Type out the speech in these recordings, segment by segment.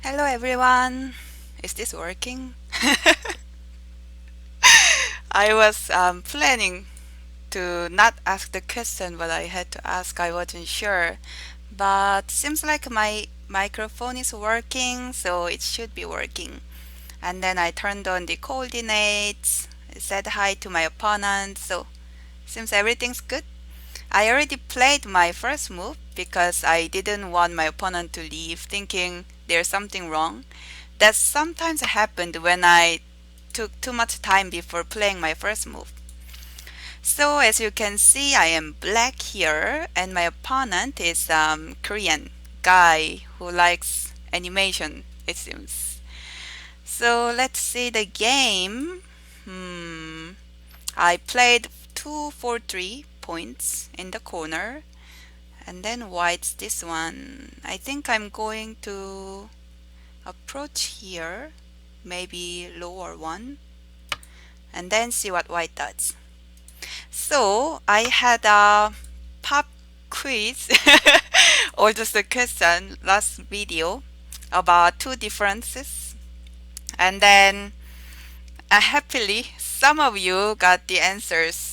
Hello everyone. Is this working? I was planning to not ask the question, but I had to ask. I wasn't sure. But seems like my microphone is working, so it should be working. And then I turned on the coordinates, said hi to my opponent, so seems everything's good. I already played my first move because I didn't want my opponent to leave thinking there's something wrong. That sometimes happened when I took too much time before playing my first move. So as you can see, I am black here, and my opponent is Korean guy who likes animation, it seems. So let's see the game. I played 2 for 3 points in the corner, and then white's this one. I think I'm going to approach here, maybe lower one, and then see what white does. So I had a pop quiz or just a question last video about two differences, and then happily some of you got the answers.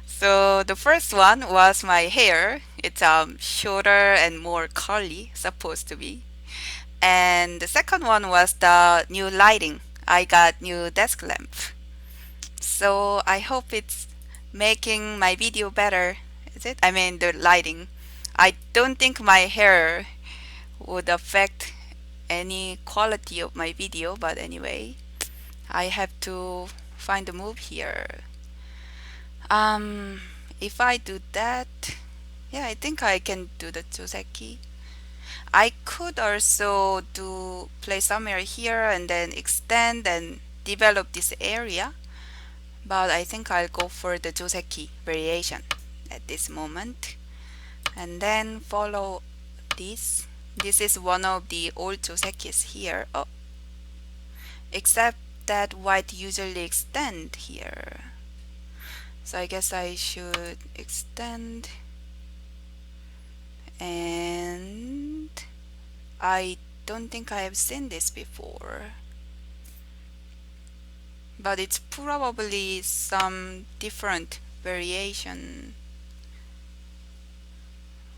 So the first one was my hair. It's shorter and more curly, supposed to be. And the second one was the new lighting. I got new desk lamp. So I hope it's making my video better. Is it? I mean the lighting. I don't think my hair would affect any quality of my video, but anyway, I have to find a move here. Um, if I do that, yeah, I think I can do the joseki. I could also do play somewhere here and then extend and develop this area, but I think I'll go for the joseki variation at this moment and then follow this. This is one of the old josekis here. Oh, except that white usually extend here. So I guess I should extend, and I don't think I have seen this before, but it's probably some different variation.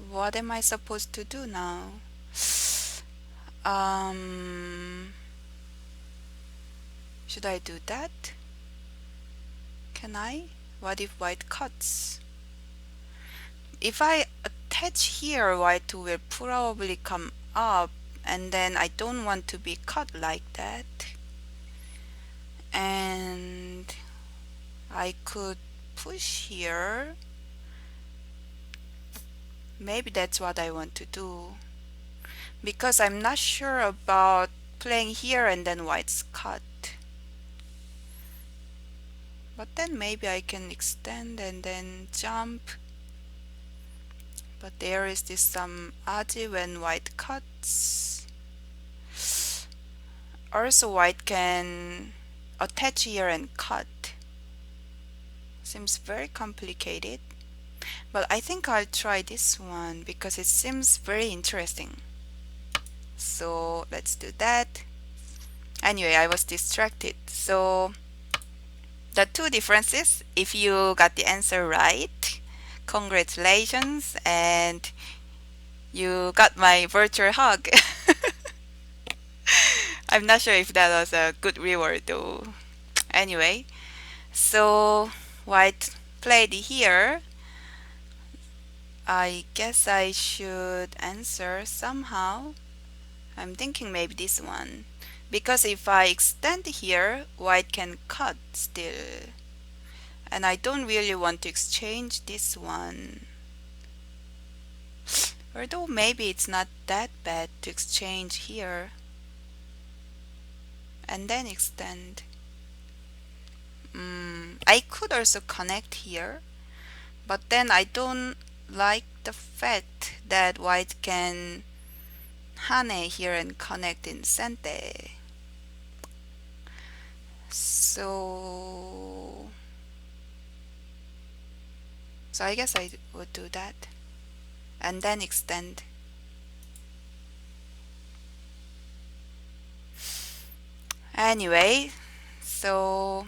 What am I supposed to do now? Um, should I do that? Can I? What if white cuts? If I attach here, white will probably come up, and then I don't want to be cut like that. And I could push here. Maybe that's what I want to do, because I'm not sure about playing here and then white's cut. But then maybe I can extend and then jump. But there is this some aji when white cuts. Also white can attach here and cut. Seems very complicated. But I think I'll try this one because it seems very interesting. So let's do that. Anyway, I was distracted. So the two differences, if you got the answer right, congratulations, and you got my virtual hug. I'm not sure if that was a good reward though. Anyway, so white played here. I guess I should answer somehow. I'm thinking maybe this one. Because if I extend here, white can cut still. And I don't really want to exchange this one. Although maybe it's not that bad to exchange here. And then extend. I could also connect here. But then I don't like the fact that white can hane here and connect in sente. So I guess I would do that and then extend. Anyway, so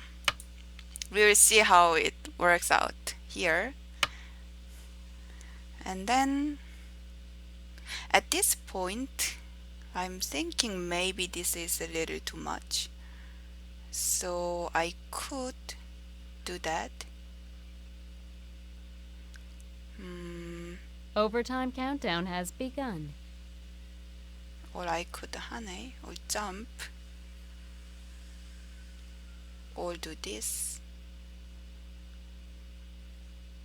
we will see how it works out here. And then at this point, I'm thinking maybe this is a little too much. So I could do that. Overtime countdown has begun. Or I could 하네, or jump, or do this.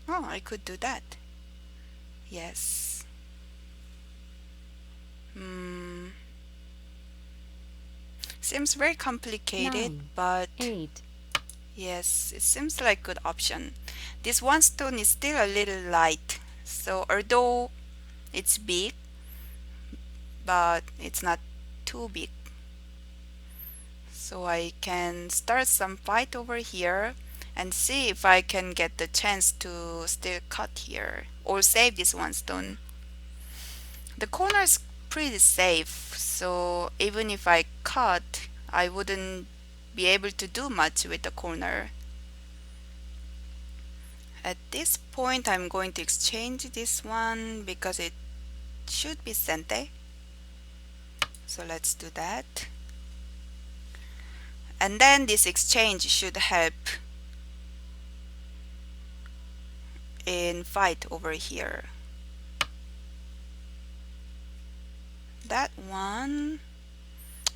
Oh, I could do that. Yes. Seems very complicated, 9, but 8, yes, it seems like good option. This one stone is still a little light, so although it's big, but it's not too big. So I can start some fight over here and see if I can get the chance to still cut here or save this one stone. The corner is pretty safe, so even if I cut, I wouldn't be able to do much with the corner. At this point, I'm going to exchange this one because it should be sente. So let's do that. And then this exchange should help in fight over here. That one,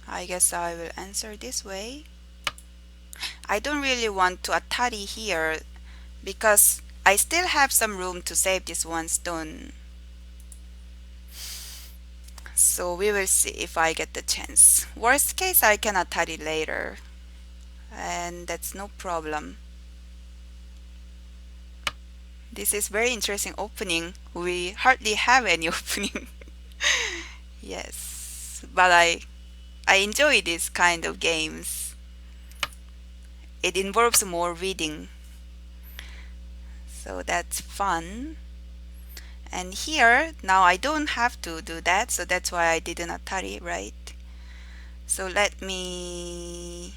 I guess I will answer this way. I don't really want to Atari here because I still have some room to save this one stone. So we will see if I get the chance. Worst case, I can Atari later, and that's no problem. This is very interesting opening. We hardly have any opening. Yes, but I enjoy this kind of games. It involves more reading, so that's fun. And here, now I don't have to do that, so that's why I did an Atari, right? So let me...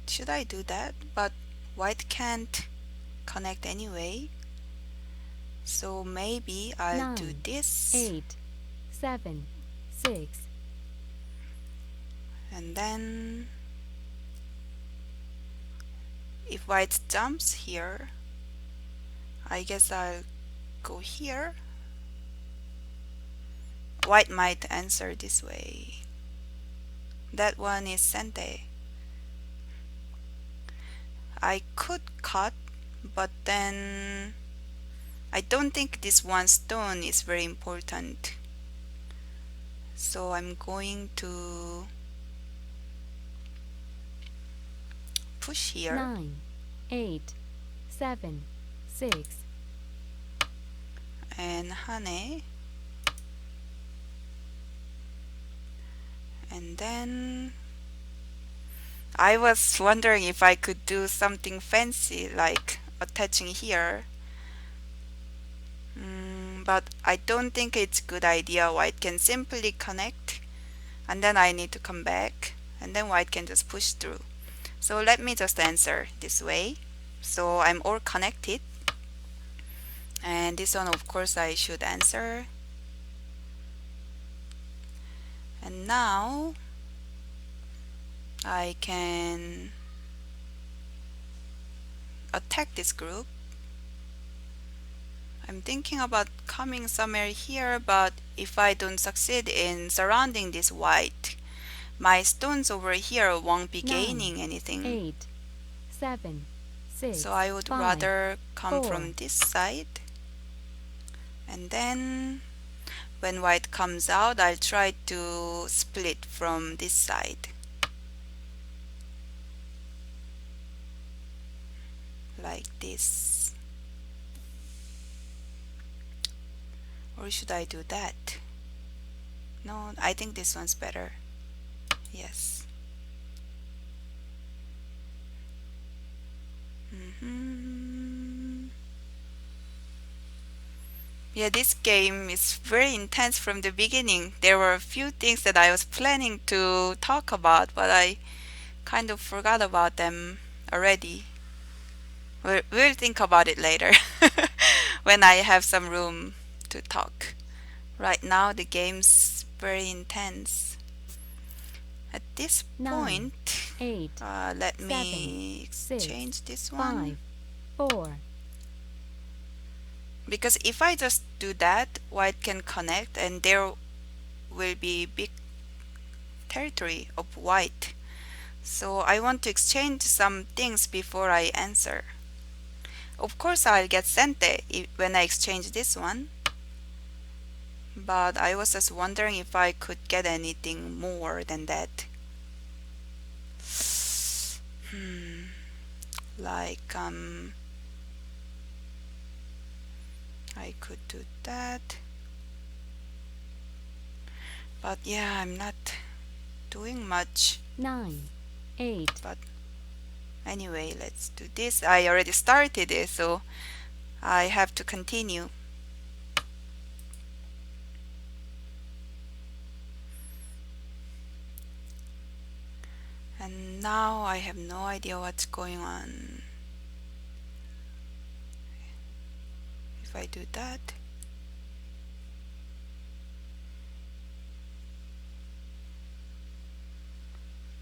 Should I do that? But white can't connect anyway. So maybe I'll do 9, this. 8, 7, 6. And then if white jumps here, I guess I'll go here. White might answer this way. That one is sente. I could cut, but then I don't think this one stone is very important. So I'm going to push here. 9, 8, 7, 6. And hane. And then I was wondering if I could do something fancy like attaching here. But I don't think it's a good idea. White can simply connect and then I need to come back and then white can just push through. So let me just answer this way. So I'm all connected. And this one, of course, I should answer. And now I can attack this group. I'm thinking about coming somewhere here, but if I don't succeed in surrounding this white, my stones over here won't be 9, gaining anything. 8, 7, 6. So I would 5, rather come 4. from this side. And then when white comes out, I'll try to split from this side. Like this. Or should I do that? No, I think this one's better. Yes. Yeah, this game is very intense from the beginning. There were a few things that I was planning to talk about, but I kind of forgot about them already. We'll think about it later when I have some room to talk. Right now, the game's very intense. At this 9, point, 8, let 7, me 6, exchange this one. 5, 4. Because if I just do that, white can connect and there will be big territory of white. So I want to exchange some things before I answer. Of course, I'll get sente when I exchange this one. But I was just wondering if I could get anything more than that. Hmm, like I could do that. But yeah, I'm not doing much. 9, 8, But anyway, let's do this. I already started it, so I have to continue. And now I have no idea what's going on. If I do that,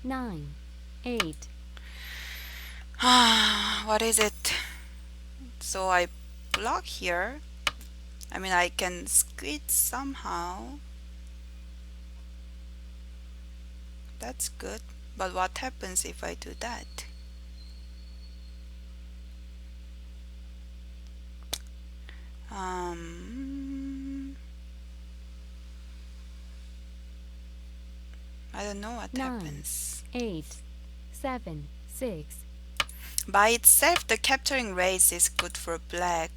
9, 8, what is it? So I block here. I mean, I can squeeze somehow. That's good. But what happens if I do that? I don't know what 9, happens. 8, 7, 6. By itself, the capturing race is good for black.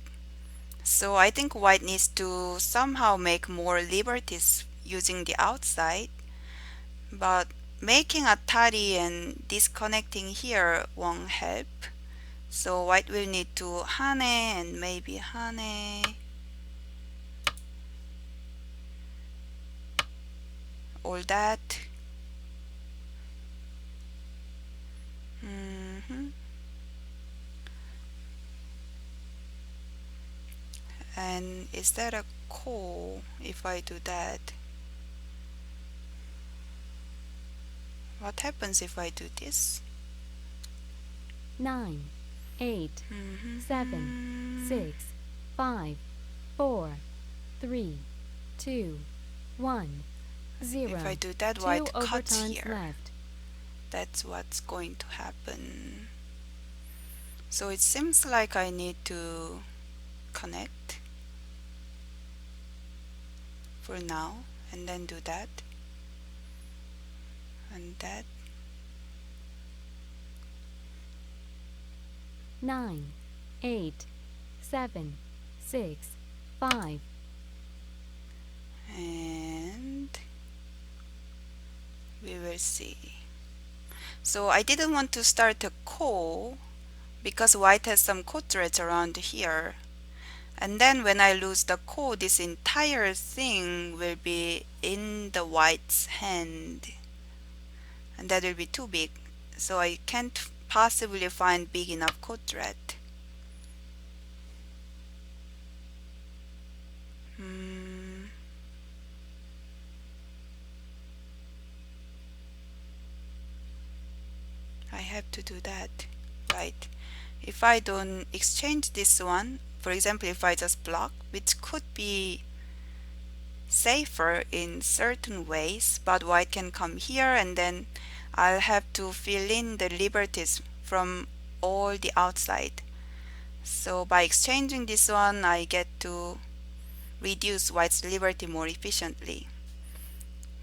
So I think white needs to somehow make more liberties using the outside. But making a tari and disconnecting here won't help. So white will need to hane and maybe hane. All that. Mhm. And is that a ko if I do that? What happens if I do this? 9, 8, 7, Mhm. 6, 5, 4, 3, 2, 1, If I 0. do that, 2 white cuts overtimes here. left. That's what's going to happen. So it seems like I need to connect for now and then do that and that. 9, 8, 7, 6, 5. And we will see. So I didn't want to start a ko because white has some ko threads around here. And then when I lose the ko, this entire thing will be in the white's hand. And that will be too big. So I can't possibly find big enough ko thread. Hmm. I have to do that, right? If I don't exchange this one, for example, if I just block, which could be safer in certain ways, but white can come here and then I'll have to fill in the liberties from all the outside. So by exchanging this one, I get to reduce white's liberty more efficiently.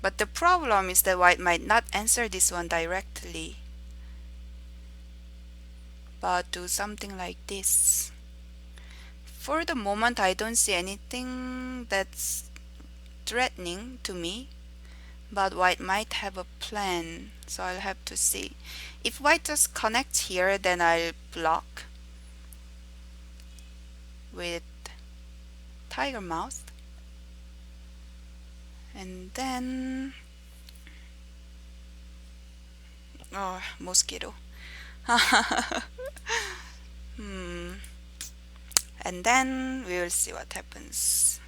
But the problem is that white might not answer this one directly, but do something like this. For the moment, I don't see anything that's threatening to me, but white might have a plan, so I'll have to see. If white just connects here, then I'll block with tiger mouth. And then, oh, mosquito. Hmm. And then we will see what happens.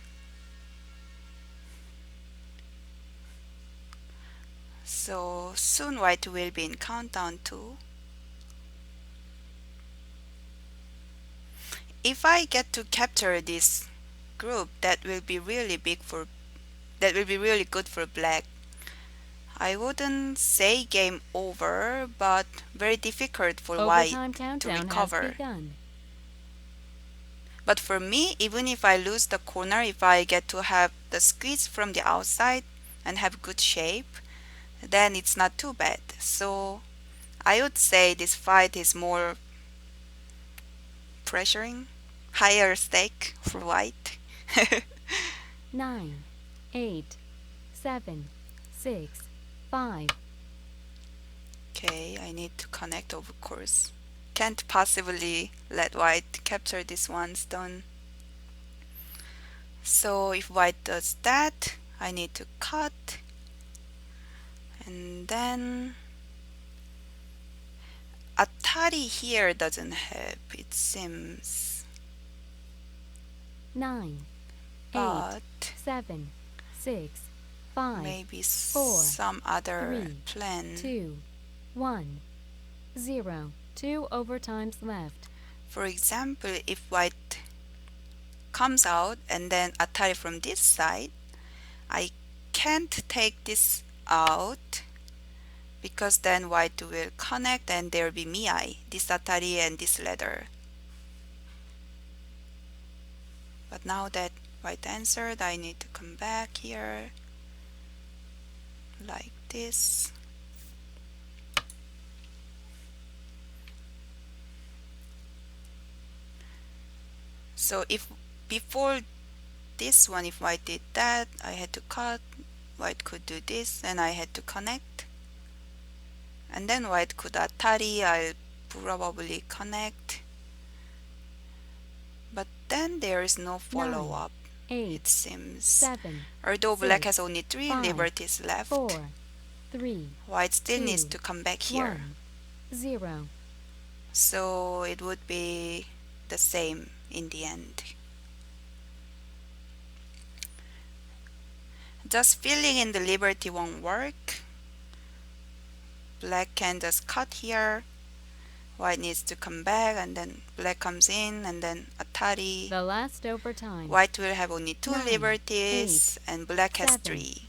So soon white will be in countdown 2. If I get to capture this group, that will be really good for black. I wouldn't say game over, but very difficult for white Overtime to countdown has recover. begun. But for me, even if I lose the corner, if I get to have the squeeze from the outside and have good shape, then it's not too bad. So I would say this fight is more pressuring, higher stake for white. 9, 8, 7, 6, 5. Okay, I need to connect, of course. Can't possibly let white capture this one stone. So if white does that, I need to cut. And then Atari here doesn't help, it seems. 9, 8, But 7, 6, 5, maybe 4, some other 3, plan. 2, 1, 0. 2 overtimes left. For example, if white comes out and then Atari from this side, I can't take this out because then white will connect and there will be Miai, this Atari and this ladder. But now that white answered, I need to come back here like this. So if before this one, if white did that, I had to cut, white could do this, and I had to connect. And then white could Atari, I'll probably connect. But then there is no follow-up, 8, it seems. 7, Although black 6, has only 3 5, liberties left, 4, 3, white still 2, needs to come back here. 1, 0. So it would be the same in the end. Just filling in the liberty won't work. Black can just cut here. White needs to come back and then black comes in and then Atari. The last overtime. White will have only 2 9, liberties 8, and black has 7. 3.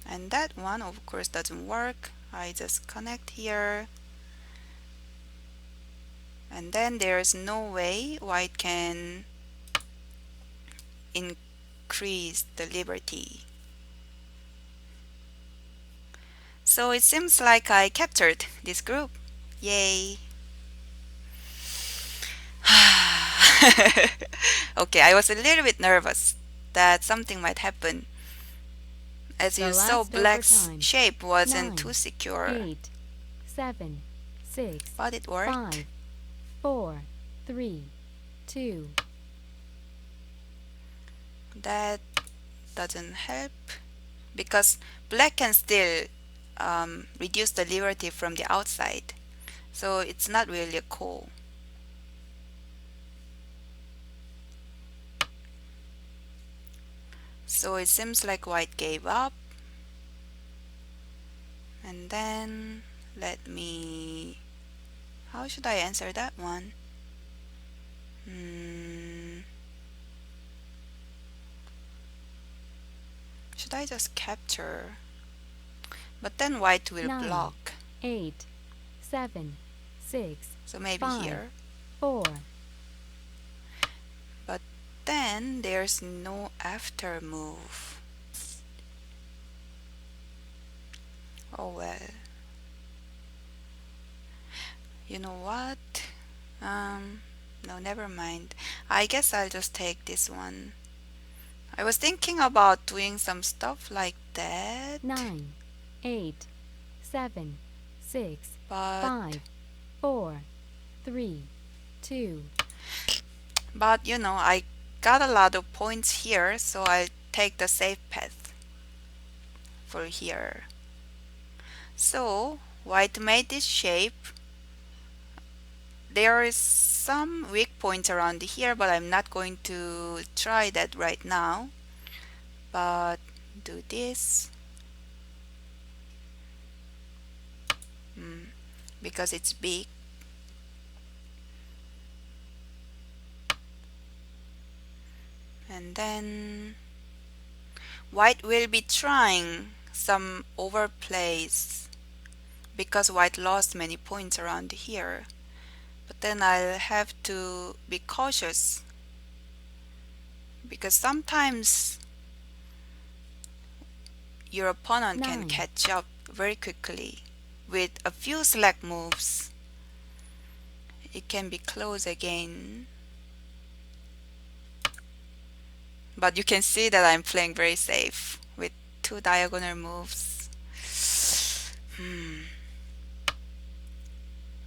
And that one of course doesn't work. I just connect here. And then there's no way white can increase the liberty. So it seems like I captured this group. Yay! Okay, I was a little bit nervous that something might happen. As you saw, black's shape wasn't 9, too secure. 8, 7, 6, But it worked. 5, 4, 3, 2. That doesn't help because black can still reduce the liberty from the outside. So it's not really a call. So it seems like white gave up. And then let me... How should I answer that one? Should I just capture? But then white will 9, block. 8, 7, 6, So maybe 5, here. 4. But then there's no after move. Oh well. You know what? No, never mind. I guess I'll just take this one. I was thinking about doing some stuff like that. 9, 8, 7, 6, But 5, 4, 3, 2. But you know, I got a lot of points here, so I'll take the safe path for here. So white made this shape. There is some weak points around here, but I'm not going to try that right now. But do this because it's big. And then white will be trying some overplays because white lost many points around here. But then I'll have to be cautious because sometimes your opponent can 9, catch up very quickly. With a few slack moves, it can be close again. But you can see that I'm playing very safe with two diagonal moves.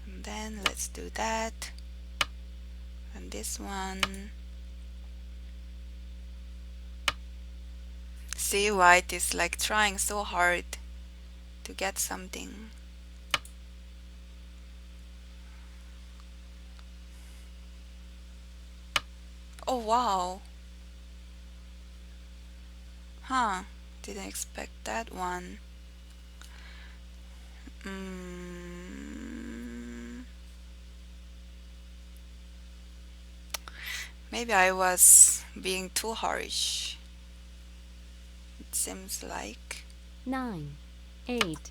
And then let's do that. And this one. See, white is like trying so hard to get something. Oh wow. Huh. Didn't expect that one. Maybe I was being too harsh. It seems like. 9, 8,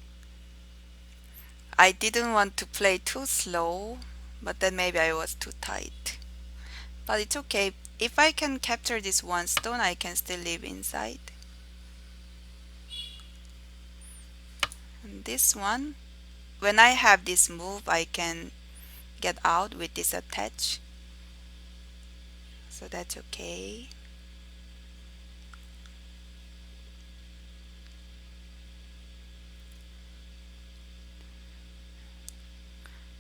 I didn't want to play too slow, but then maybe I was too tight. But it's okay. If I can capture this one stone, I can still live inside. And this one, when I have this move, I can get out with this attach. So that's okay.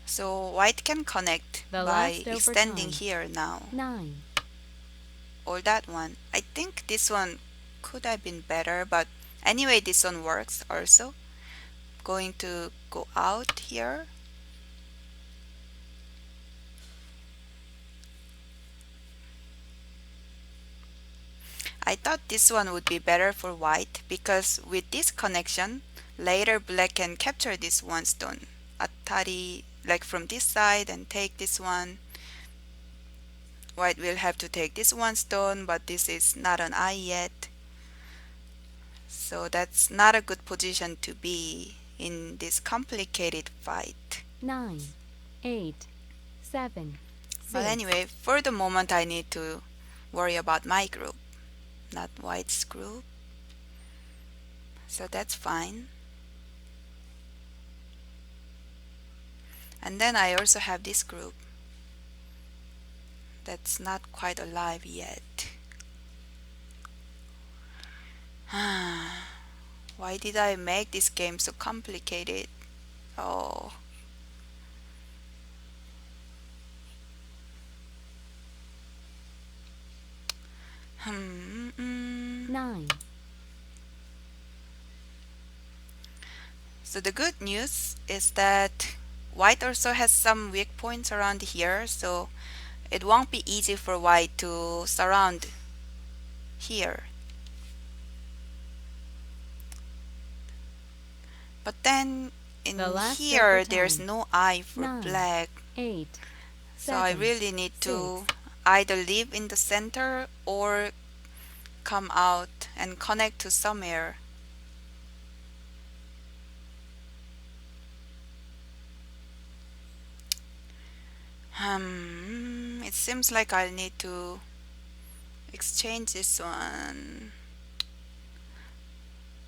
So white can connect the by last over extending time. here now. 9, Or that one. I think this one could have been better, but anyway, this one works also. Going to go out here. I thought this one would be better for white because with this connection, later black can capture this one stone. Atari, like from this side and take this one. White will have to take this one stone, but this is not an eye yet. So that's not a good position to be in this complicated fight. 9, 8, 7, But 6, anyway, for the moment I need to worry about my group, not white's group. So that's fine. And then I also have this group that's not quite alive yet. Why did I make this game so complicated? Oh. Hmm. 9, So the good news is that white also has some weak points around here, so it won't be easy for white to surround here. But then the in last over here there's time. no eye for 9, black, 8, so I 7, really need 6, to either live in the center or come out and connect to somewhere. It seems like I'll need to exchange this one.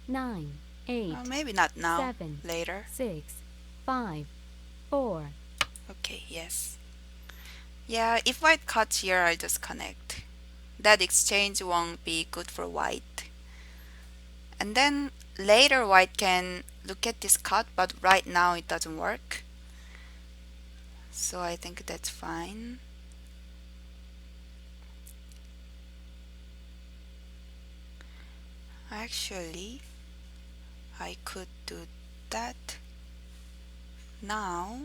9, 8, Maybe not now, 7, later. 6, 5, 4, Okay, yes. Yeah, if white cuts here, I'll just connect. That exchange won't be good for white. And then later white can look at this cut, but right now it doesn't work. So I think that's fine. Actually, I could do that now.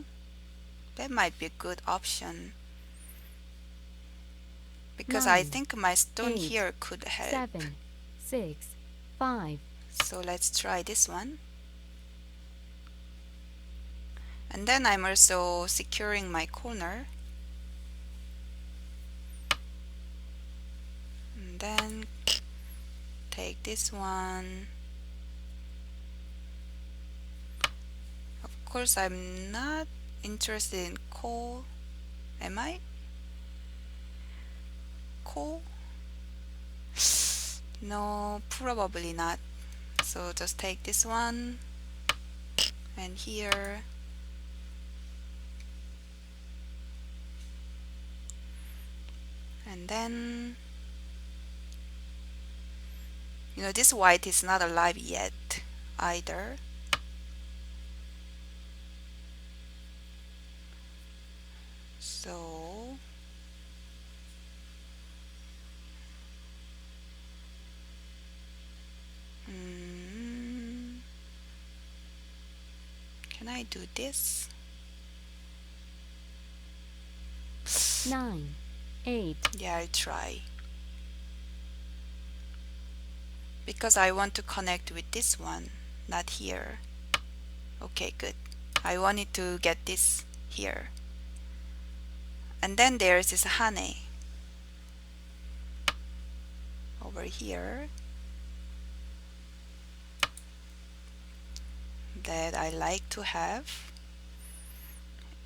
That might be a good option because I 9, think my stone 8, here could help. 7, 6, 5. So let's try this one. And then I'm also securing my corner. And then take this one. Of course, I'm not interested in coal. Am I? Coal? No, probably not. So just take this one and here. And then, this white is not alive yet either. So, can I do this? 9, 8. Yeah, I'll try. Because I want to connect with this one, not here. Okay, good. I wanted to get this here. And then there's this hane over here that I like to have.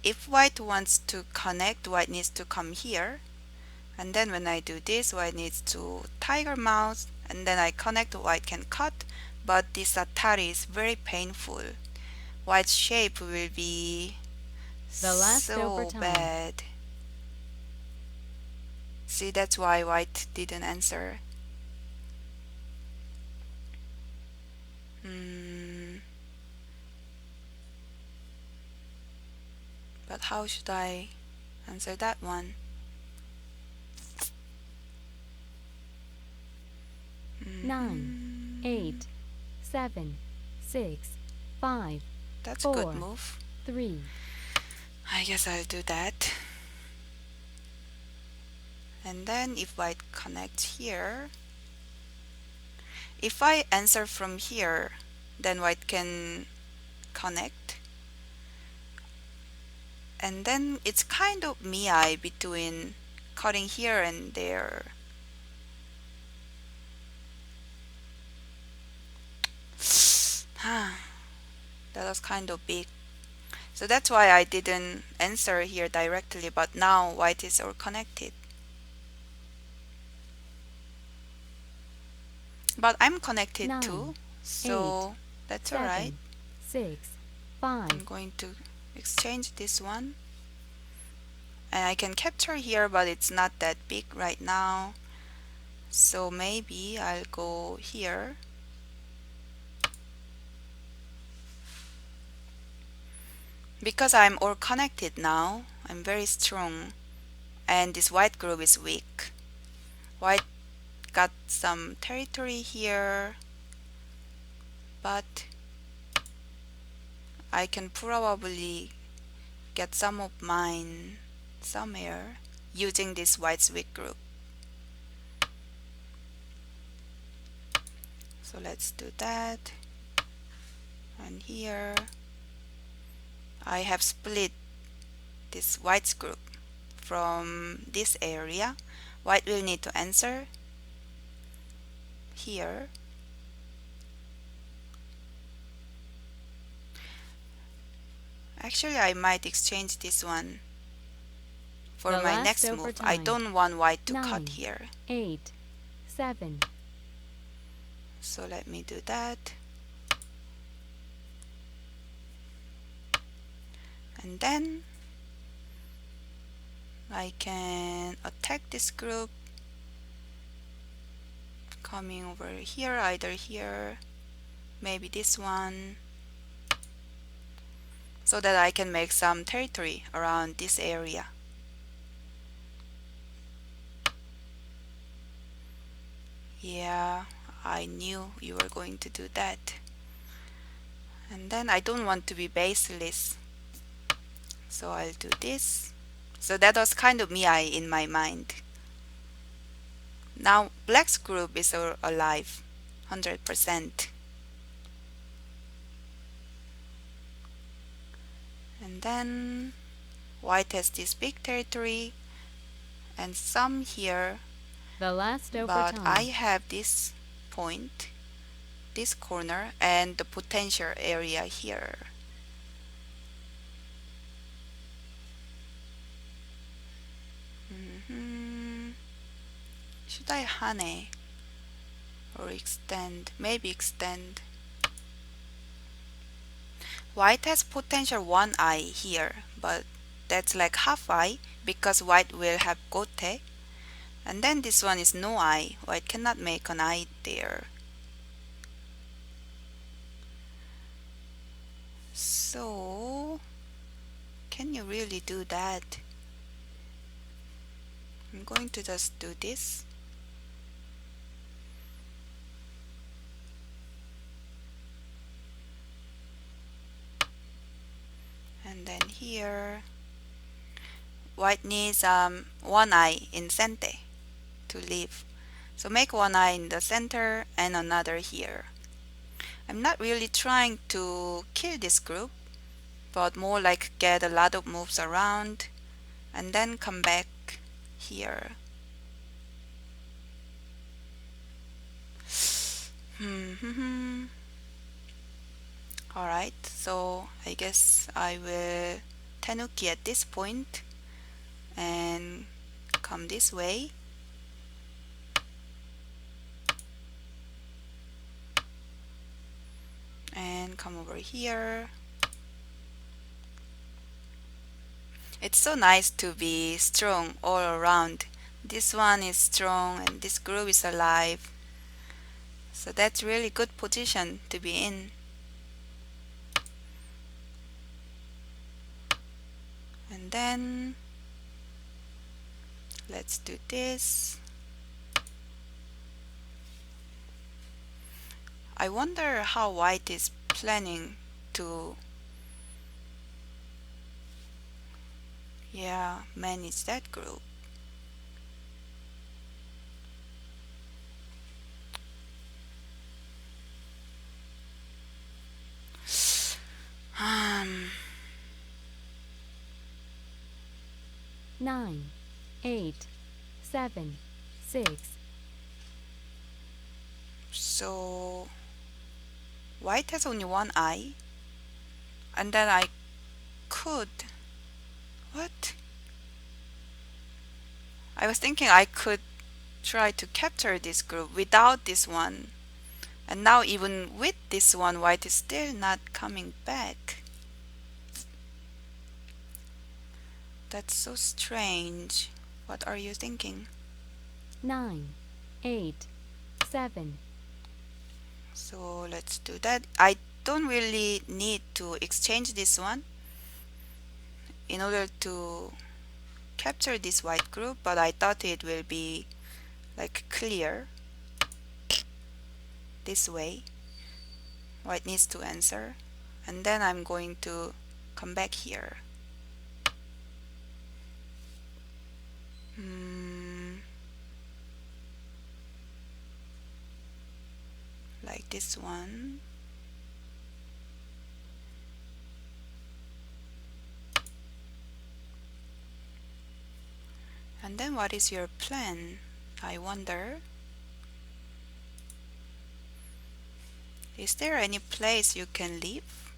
If white wants to connect, white needs to come here. And then when I do this, white needs to tiger mouse. And then I connect, white can cut. But this atari is very painful. White's shape will be The last so overtime. bad. See, that's why white didn't answer. But how should I answer that one? 9, 8, 7, 6, 5, That's a 4, good move. 3. I guess I'll do that. And then if white connects here, if I answer from here, then white can connect. And then it's kind of mii between cutting here and there. That was kind of big. So that's why I didn't answer here directly, but now white is all connected. But I'm connected 9, too, so that's 7, alright. 6, I'm 5. going to exchange this one. And I can capture here, but it's not that big right now. So maybe I'll go here. Because I'm all connected now, I'm very strong. And this white group is weak. White got some territory here, but I can probably get some of mine somewhere using this white's weak group. So let's do that. And here I have split this white's group from this area. White will need to answer here. Actually, I might exchange this one for The my last next move. I overtime. don't want white to 9, cut here. 8, 7. So let me do that. And then I can attack this group coming over here, either here, maybe this one, so that I can make some territory around this area. Yeah, I knew you were going to do that. And then I don't want to be baseless, so I'll do this. So that was kind of Miai in my mind. Now black's group is alive, 100%. And then white has this big territory and some here, The last but I overtime. have this point, this corner, and the potential area here. Should I hane or extend? Maybe extend. White has potential one eye here, but that's like half eye because white will have gote. And then this one is no eye. White cannot make an eye there. So, can you really do that? I'm going to just do this. And then here, white needs one eye in center to live. So make one eye in the center and another here. I'm not really trying to kill this group, but more like get a lot of moves around and then come back here. Alright, so I guess I will tenuki at this point and come this way. And come over here. It's so nice to be strong all around. This one is strong and this group is alive. So that's really good position to be in. And then let's do this. I wonder how white is planning to manage that group. Um, 9, 8, 7, 6. so white has only one eye. And then I could. What? I was thinking I could try to capture this group without this one. And now even with this one, white is still not coming back. That's so strange. What are you thinking? 9, 8, 7. So let's do that. I don't really need to exchange this one in order to capture this white group, but I thought it will be like clear this way. White needs to answer, and then I'm going to come back here. Like this one. And then what is your plan? I wonder. Is there any place you can live?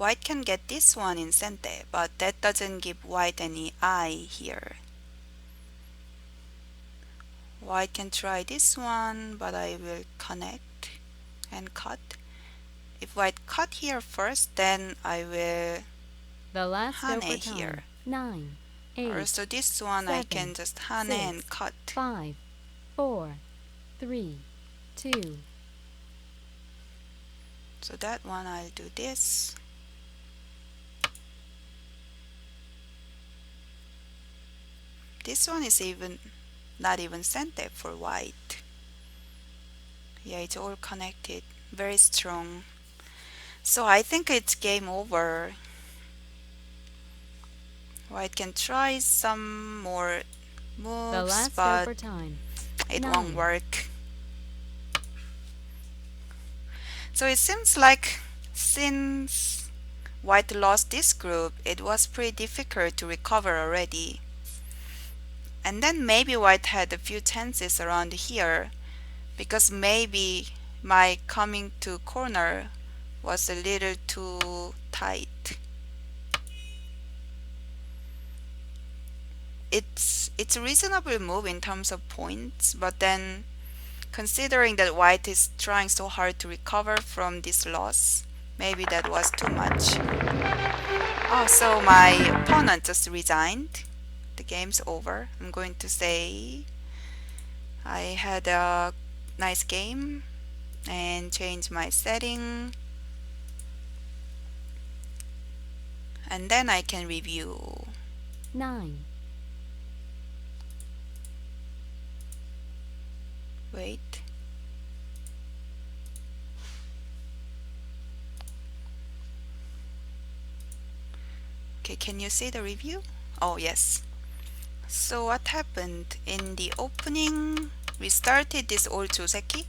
White can get this one in center, but that doesn't give white any eye here. White can try this one, but I will connect and cut. If white cut here first, then I will The last hane overtime. here. 9, 8, Also this one I can 7, just hane 6, and cut. 5, 4, 3, 2. So that one I'll do this. This one is even not even center for white. Yeah, it's all connected. Very strong. So I think it's game over. White can try some more The moves, last but over time. it won't 9. work. So it seems like since White lost this group, it was pretty difficult to recover already. And then maybe White had a few chances around here, because maybe my coming to corner was a little too tight. It's a reasonable move in terms of points, but then considering that White is trying so hard to recover from this loss, maybe that was too much. Oh, so my opponent just resigned. The game's over. I'm going to say I had a nice game and change my setting, and then I can review. 9. Wait. Okay, can you see the review? Oh, yes. So what happened in the opening? We started this old joseki,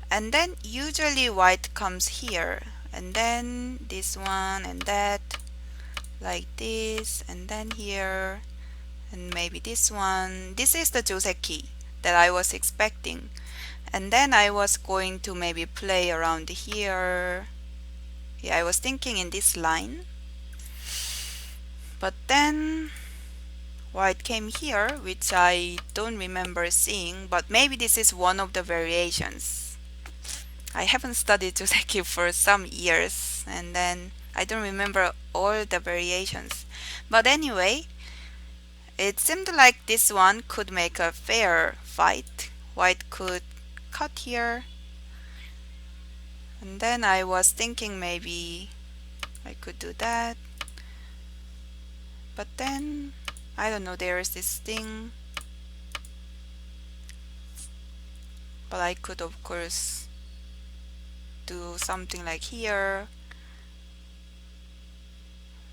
and then usually White comes here, and then this one and that, like this, and then here, and maybe this one. This is the joseki that I was expecting. And then I was going to maybe play around here. Yeah, I was thinking in this line. But then White came here, which I don't remember seeing, but maybe this is one of the variations. I haven't studied joseki for some years, and then I don't remember all the variations. But anyway, it seemed like this one could make a fair fight. White could cut here, and then I was thinking maybe I could do that. But then, I don't know, there is this thing. But I could, of course, do something like here.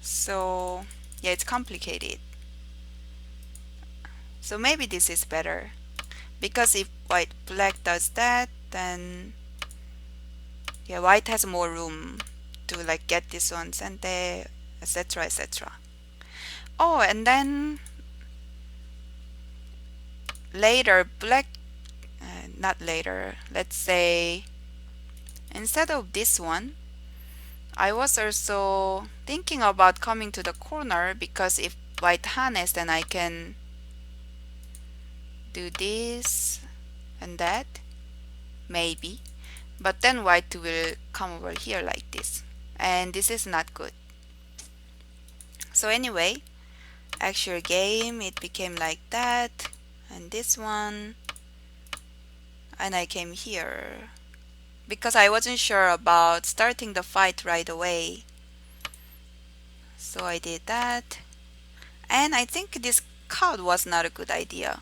So, yeah, it's complicated. So maybe this is better. Because if black does that, then yeah, white has more room to like get this one center, etc, etc. Oh, and then later black, not later, let's say instead of this one, I was also thinking about coming to the corner, because if white harness, then I can do this and that, maybe. But then white will come over here like this, and this is not good. So anyway, actual game, it became like that, and this one, and I came here because I wasn't sure about starting the fight right away. So I did that, and I think this card was not a good idea.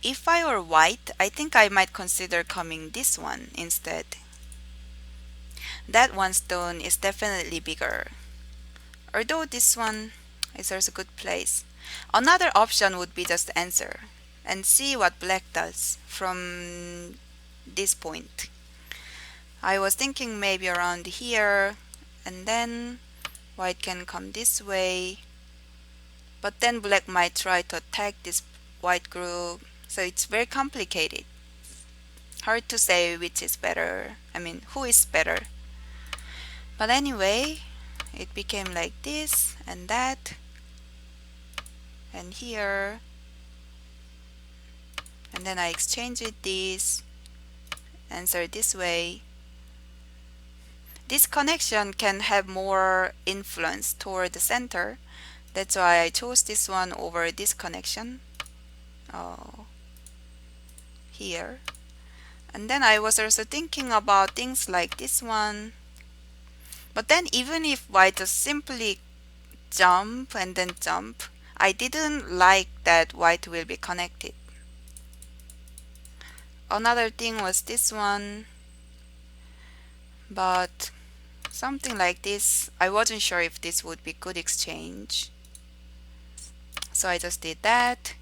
If I were white, I think I might consider coming this one instead. That one stone is definitely bigger, although this one is also a good place. Another option would be just answer and see what black does from this point. I was thinking maybe around here, and then white can come this way, but then black might try to attack this white group, so it's very complicated. Hard to say which is better, who is better. But anyway, it became like this and that, and here, and then I exchanged this, answer this way. This connection can have more influence toward the center. That's why I chose this one over this connection. Oh, here. And then I was also thinking about things like this one. But then even if white just simply jump and then jump, I didn't like that white will be connected. Another thing was this one, but something like this, I wasn't sure if this would be good exchange. So I just did that.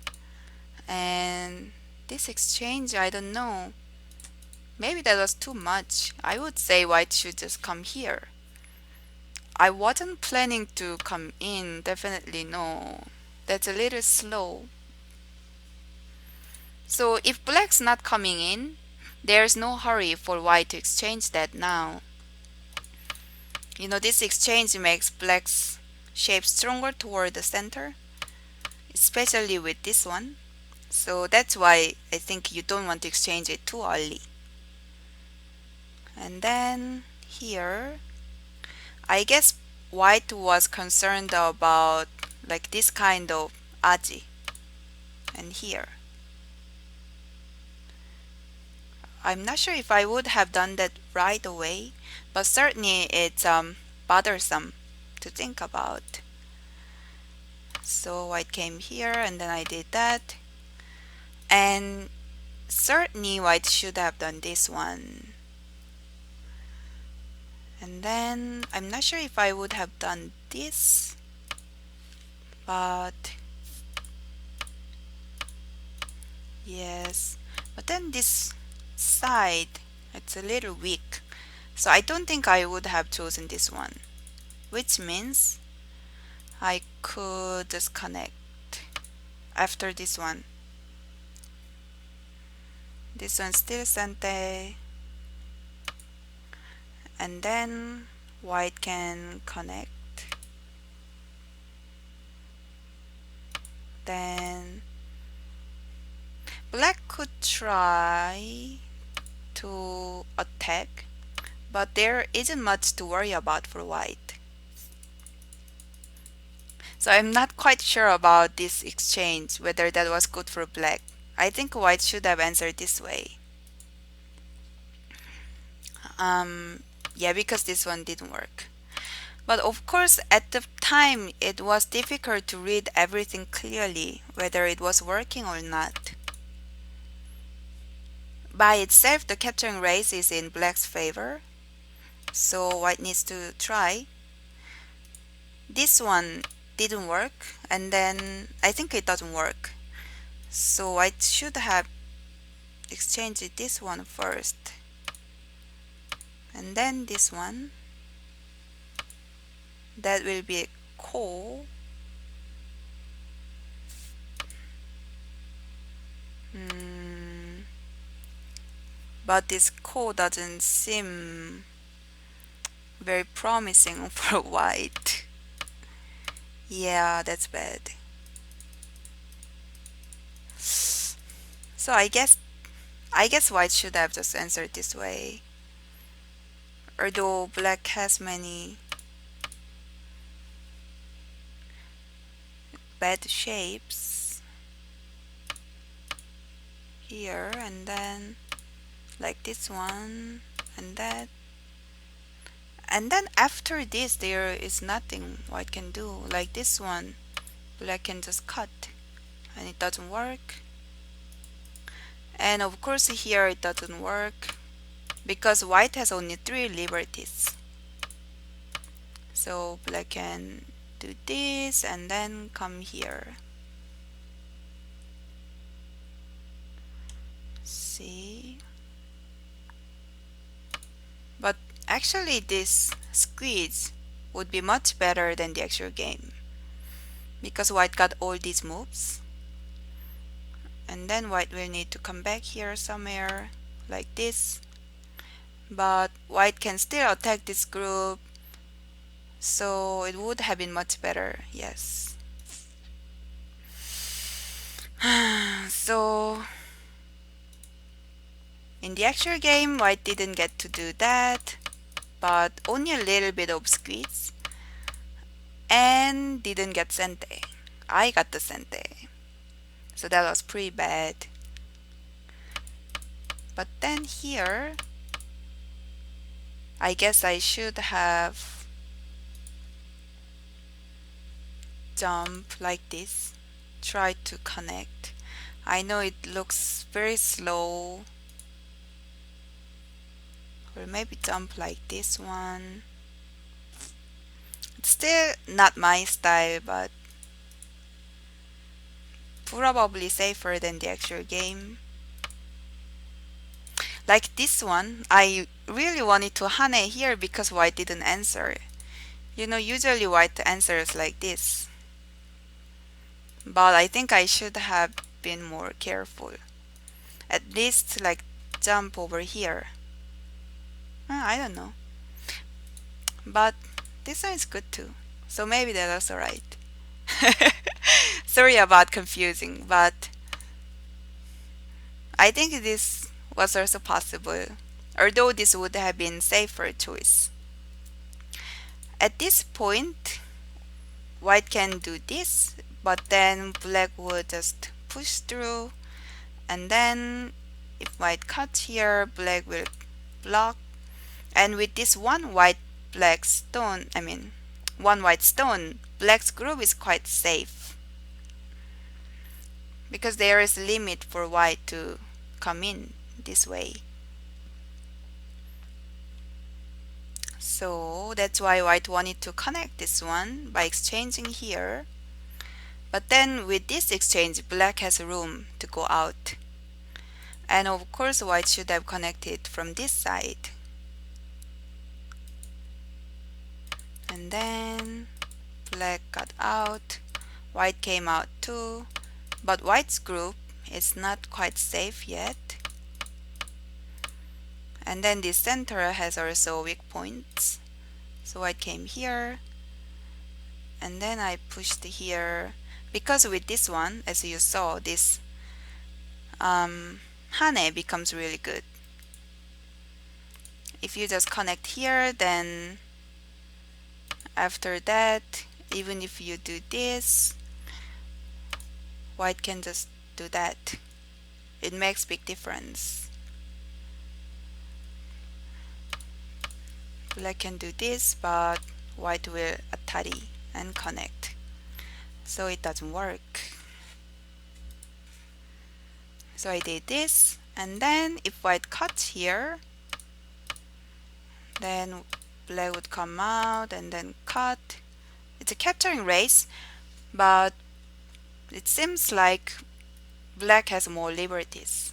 And this exchange, I don't know. Maybe that was too much. I would say white should just come here. I wasn't planning to come in, definitely no. That's a little slow. So if black's not coming in, there's no hurry for white to exchange that now. You know, this exchange makes black's shape stronger toward the center, especially with this one. So that's why I think you don't want to exchange it too early. And then here, I guess white was concerned about like this kind of aji. And here, I'm not sure if I would have done that right away, but certainly it's bothersome to think about. So white came here and then I did that. And certainly white should have done this one. And then I'm not sure if I would have done this, but yes. But then this side, it's a little weak. So I don't think I would have chosen this one, which means I could disconnect after this one. This one still sente, and then white can connect. Then black could try to attack, but there isn't much to worry about for white. So I'm not quite sure about this exchange, whether that was good for black. I think white should have answered this way. Um, yeah, because this one didn't work. But of course, at the time, it was difficult to read everything clearly, whether it was working or not. By itself, the capturing race is in black's favor, so white needs to try. This one didn't work, and then I think it doesn't work. So white should have exchanged this one first, and then this one. That will be a ko. Mm, but this ko doesn't seem very promising for white. Yeah, that's bad. So I guess white should have just answered this way. Although black has many bad shapes here and then like this one and that. And then after this there is nothing white can do. Like this one, black can just cut and it doesn't work. And of course here it doesn't work because white has only 3 liberties. So black can do this and then come here. See? But actually this squeeze would be much better than the actual game because white got all these moves. And then white will need to come back here somewhere like this. But white can still attack this group, so it would have been much better, yes. So in the actual game, white didn't get to do that, but only a little bit of squeeze, and didn't get sente. I got the sente, so that was pretty bad. But then here, I guess I should have jump like this. Try to connect. I know it looks very slow, or maybe jump like this one. It's still not my style, but probably safer than the actual game. Like this one, I really wanted to hane here because white didn't answer. Usually white answers like this. But I think I should have been more careful. At least like jump over here. I don't know. But this one is good too. So maybe that's also right. Sorry about confusing, but I think this was also possible. Although this would have been safer choice. At this point, white can do this, but then black would just push through, and then if white cuts here, black will block. And with this one white stone, black's group is quite safe because there is a limit for white to come in this way. So that's why white wanted to connect this one by exchanging here. But then with this exchange, black has room to go out. And of course, white should have connected from this side. And then black got out. White came out too. But white's group is not quite safe yet. And then this center has also weak points. So white came here. And then I pushed here. Because with this one, as you saw, this hane becomes really good. If you just connect here, then after that, even if you do this, white can just do that. It makes big difference. Black can do this, but white will atari and connect. So it doesn't work. So I did this, and then if white cuts here, then black would come out and then cut. It's a capturing race, but it seems like black has more liberties,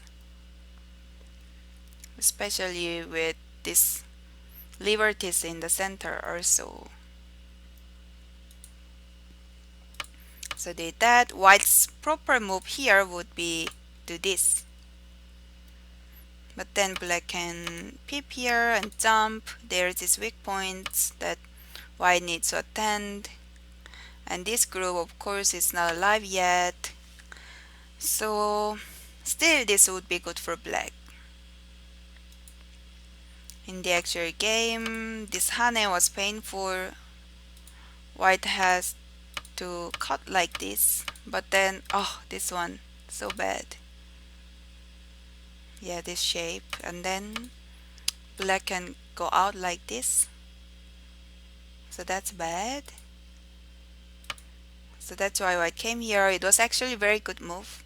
especially with this liberties in the center also. So did that. White's proper move here would be do this. But then black can peep here and jump. There's these weak points that white needs to attend. And this group, of course, is not alive yet. So still this would be good for black. In the actual game, this hane was painful. White has to cut like this. But then, oh, this one, so bad. Yeah, this shape. And then black can go out like this. So that's bad. So that's why white came here. It was actually a very good move.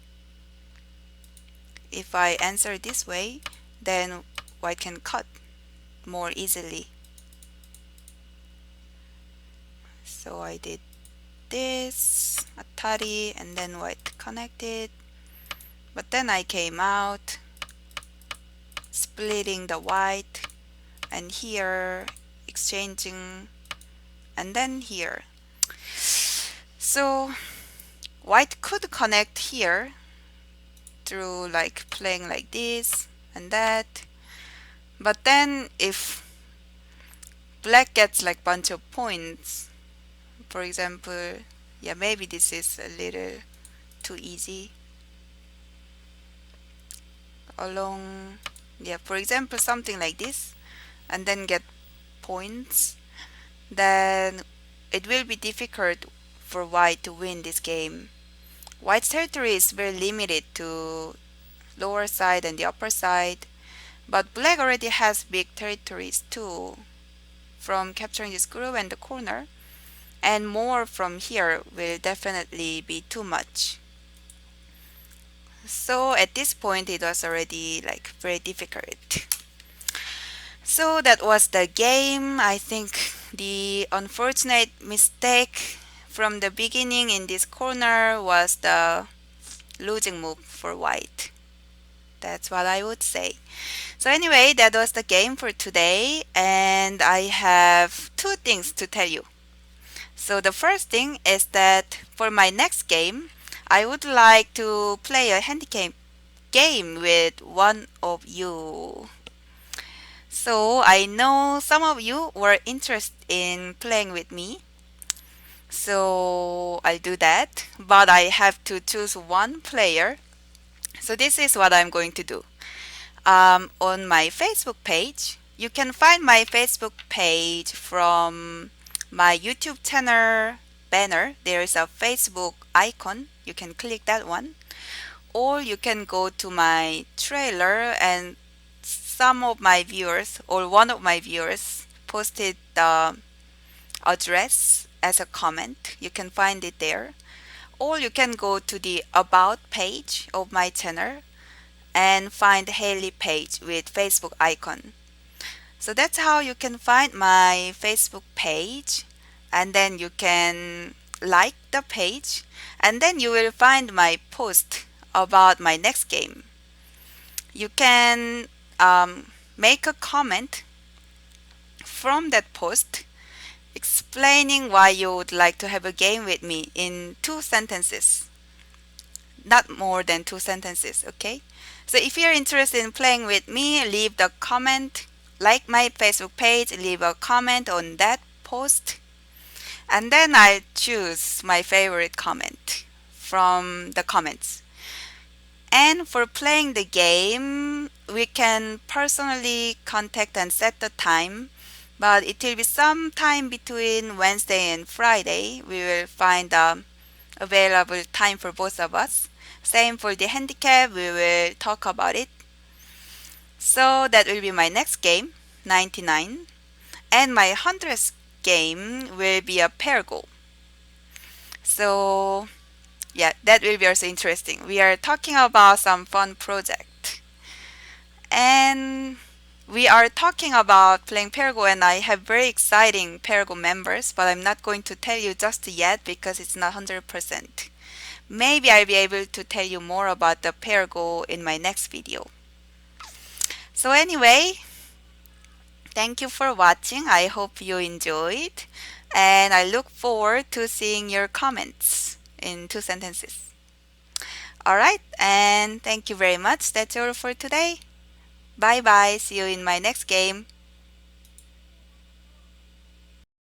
If I answer this way, then white can cut more easily. So I did this, atari, and then white connected. But then I came out, splitting the white, and here, exchanging, and then here. So white could connect here through like playing like this and that. But then if black gets like bunch of points, for example, yeah, maybe this is a little too easy. Along, yeah, for example, something like this, and then get points, then it will be difficult for white to win this game. White's territory is very limited to lower side and the upper side, but black already has big territories too, from capturing this group and the corner. and more from here will definitely be too much. So at this point, it was already like very difficult. So that was the game. I think the unfortunate mistake from the beginning in this corner was the losing move for white. That's what I would say. So anyway, that was the game for today, and I have two things to tell you. So the first thing is that for my next game, I would like to play a handicap game with one of you. So I know some of you were interested in playing with me. So I'll do that, but I have to choose one player. So this is what I'm going to do. On my Facebook page, you can find my Facebook page from my YouTube channel banner. There is a Facebook icon. You can click that one. Or you can go to my trailer, and some of my viewers or one of my viewers posted the address as a comment. You can find it there. Or you can go to the about page of my channel and find Haylee page with Facebook icon. So that's how you can find my Facebook page, and then you can like the page, and then you will find my post about my next game. You can make a comment from that post explaining why you would like to have a game with me in 2 sentences, not more than 2 sentences, okay? So if you're interested in playing with me, leave the comment, like my Facebook page, leave a comment on that post, and then I choose my favorite comment from the comments. And for playing the game, we can personally contact and set the time, but it will be some time between Wednesday and Friday. We will find available time for both of us. Same for the handicap, we will talk about it. So that will be my next game, 99. And my 100th game will be a pair goal. So yeah, that will be also interesting. We are talking about some fun project. And we are talking about playing Pergo, and I have very exciting Pergo members, but I'm not going to tell you just yet because it's not 100%. Maybe I'll be able to tell you more about the Pergo in my next video. So anyway, thank you for watching. I hope you enjoyed, and I look forward to seeing your comments in 2 sentences. Alright, and thank you very much. That's all for today. Bye bye. See you in my next game.